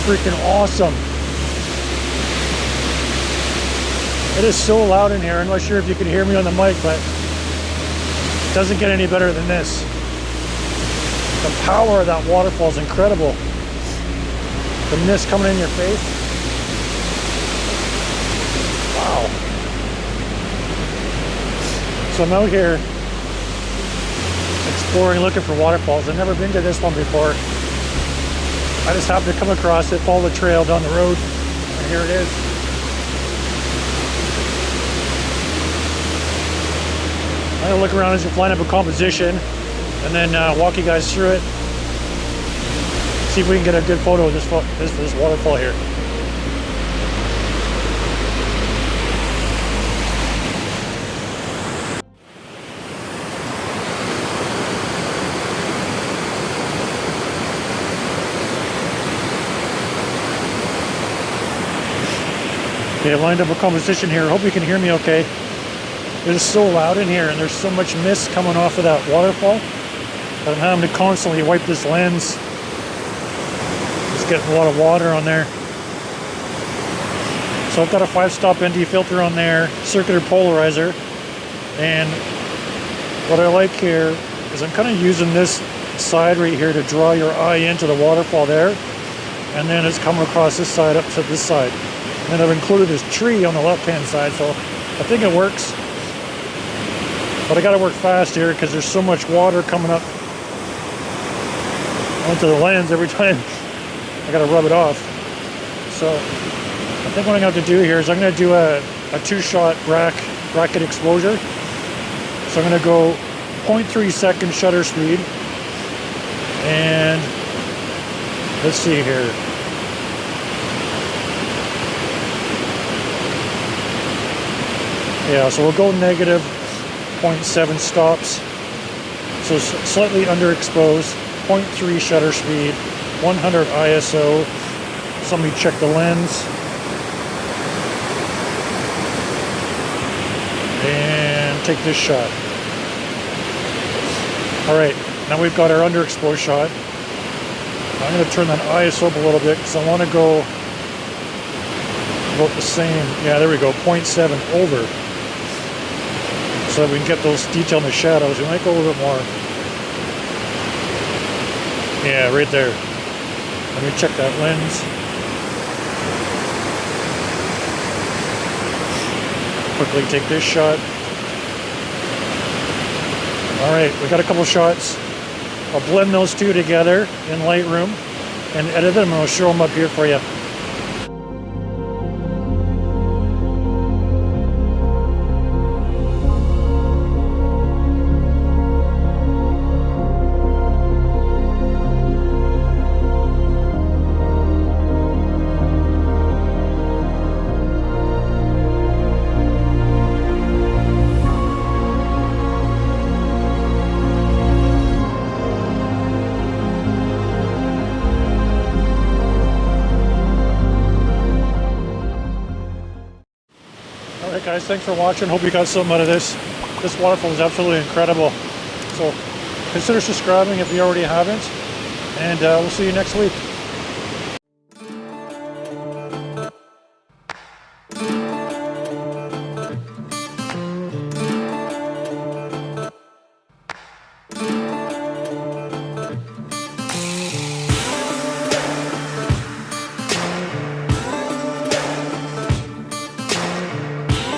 freaking awesome. It is so loud in here. I'm not sure if you can hear me on the mic, but it doesn't get any better than this. The power of that waterfall is incredible. The mist coming in your face. Wow. So I'm out here exploring, looking for waterfalls. I've never been to this one before. I just happened to come across it, follow the trail down the road, and here it is. I'm gonna look around and just line up a composition and then walk you guys through it. See if we can get a good photo of this waterfall here. Okay, I lined up a composition here. Hope you can hear me okay. It is so loud in here and there's so much mist coming off of that waterfall that I'm having to constantly wipe this lens. Just getting a lot of water on there. So I've got a 5-stop ND filter on there, circular polarizer, and what I like here is I'm kind of using this side right here to draw your eye into the waterfall there, and then it's coming across this side up to this side. And I've included this tree on the left-hand side, so I think it works. But I gotta work fast here because there's so much water coming up onto the lens every time I gotta rub it off. So I think what I'm gonna have to do here is I'm gonna do a 2-shot bracket exposure. So I'm gonna go 0.3 second shutter speed, and let's see here. Yeah, so we'll go negative 0.7 stops. So slightly underexposed, 0.3 shutter speed, 100 ISO. Somebody check the lens. And take this shot. All right, now we've got our underexposed shot. I'm gonna turn that ISO up a little bit because I wanna go about the same. Yeah, there we go, 0.7 over. So that we can get those detail in the shadows. We might go a little bit more. Yeah, right there. Let me check that lens. Quickly take this shot. All right, we got a couple shots. I'll blend those two together in Lightroom and edit them, and I'll show them up here for you. Alright guys, thanks for watching. Hope you got something out of this. This waterfall is absolutely incredible. So consider subscribing if you already haven't. And we'll see you next week.